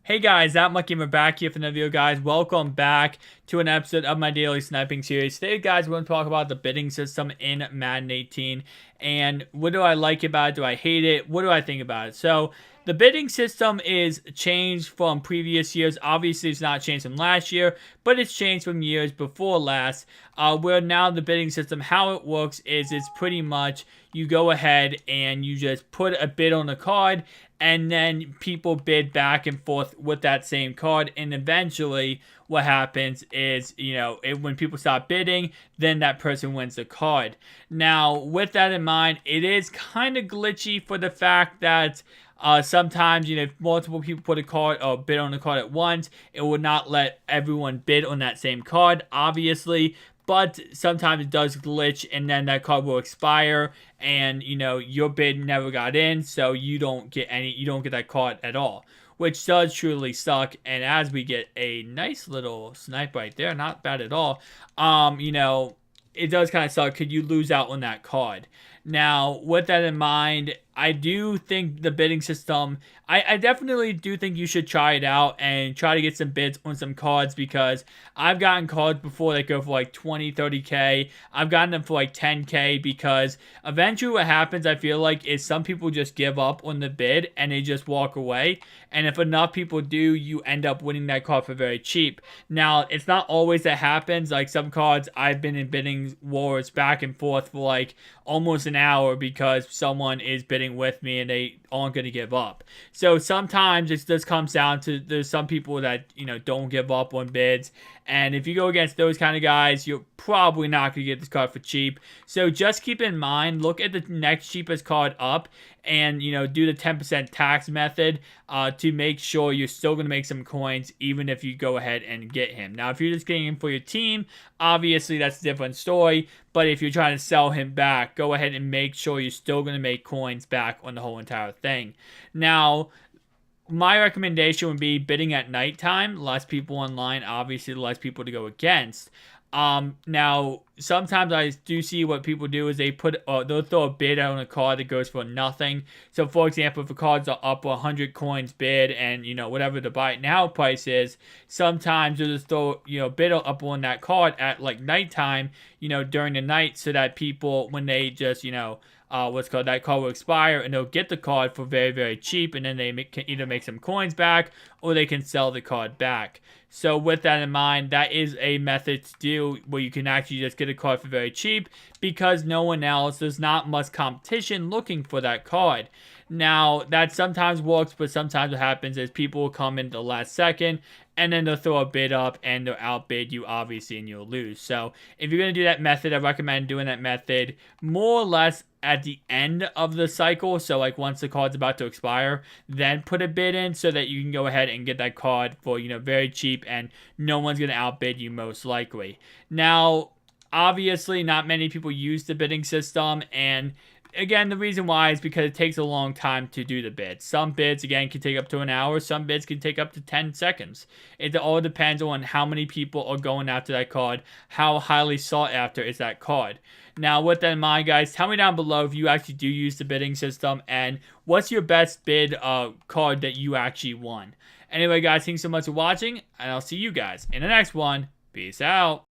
Hey guys, MUT back here for another video, guys. Welcome back to an episode of my daily sniping series. Today, guys, we're going to talk about the bidding system in Madden 18. And what do I like about it? Do I hate it? What do I think about it? So, the bidding system is changed from previous years. Obviously, it's not changed from last year, but it's changed from years before last. Where now the bidding system, how it works is it's pretty much you go ahead and you just put a bid on a card, and then people bid back and forth with that same card, and eventually what happens is, when people stop bidding, then that person wins the card. Now, with that in mind, it is kind of glitchy for the fact that sometimes, if multiple people put a card or bid on a card at once, it will not let everyone bid on that same card, obviously. But sometimes it does glitch, and then that card will expire, and your bid never got in, so you don't get that card at all, which does truly suck. And as we get a nice little snipe right there, not bad at all. It does kind of suck. Could you lose out on that card? Now, with that in mind, I do think the bidding system, I definitely do think you should try it out and try to get some bids on some cards, because I've gotten cards before that go for like 20, 30K. I've gotten them for like 10K, because eventually what happens, I feel like, is some people just give up on the bid and they just walk away. And if enough people do, you end up winning that card for very cheap. Now, it's not always that happens. Like some cards, I've been in bidding wars back and forth for like almost an hour because someone is bidding with me and they aren't going to give up. So sometimes it just comes down to there's some people that don't give up on bids, and if you go against those kind of guys, you're probably not going to get this card for cheap. So just keep in mind, look at the next cheapest card up, and do the 10% tax method to make sure you're still going to make some coins even if you go ahead and get him. Now, if you're just getting him for your team, obviously that's a different story. But if you're trying to sell him back, go ahead and make sure you're still going to make coins back on the whole entire thing. Now, my recommendation would be bidding at nighttime. Less people online, obviously less people to go against. Now, sometimes I do see what people do is they'll throw a bid out on a card that goes for nothing. So, for example, if a card's up 100 coins bid and, whatever the buy it now price is, sometimes they'll just throw, bid up on that card at, like, nighttime, during the night, so that people, when they just, that card will expire, and they'll get the card for very, very cheap, and then they can either make some coins back or they can sell the card back. So with that in mind, that is a method to do where you can actually just get a card for very cheap, because no one else, there's not much competition looking for that card. Now, that sometimes works, but sometimes what happens is people will come in the last second, and then they'll throw a bid up, and they'll outbid you, obviously, and you'll lose. So, if you're going to do that method, I recommend doing that method more or less at the end of the cycle. So, like, once the card's about to expire, then put a bid in so that you can go ahead and get that card for, very cheap, and no one's going to outbid you, most likely. Now, obviously, not many people use the bidding system, and again, the reason why is because it takes a long time to do the bids. Some bids, again, can take up to an hour. Some bids can take up to 10 seconds. It all depends on how many people are going after that card, how highly sought after is that card. Now, with that in mind, guys, tell me down below if you actually do use the bidding system, and what's your best bid card that you actually won. Anyway, guys, thanks so much for watching, and I'll see you guys in the next one. Peace out.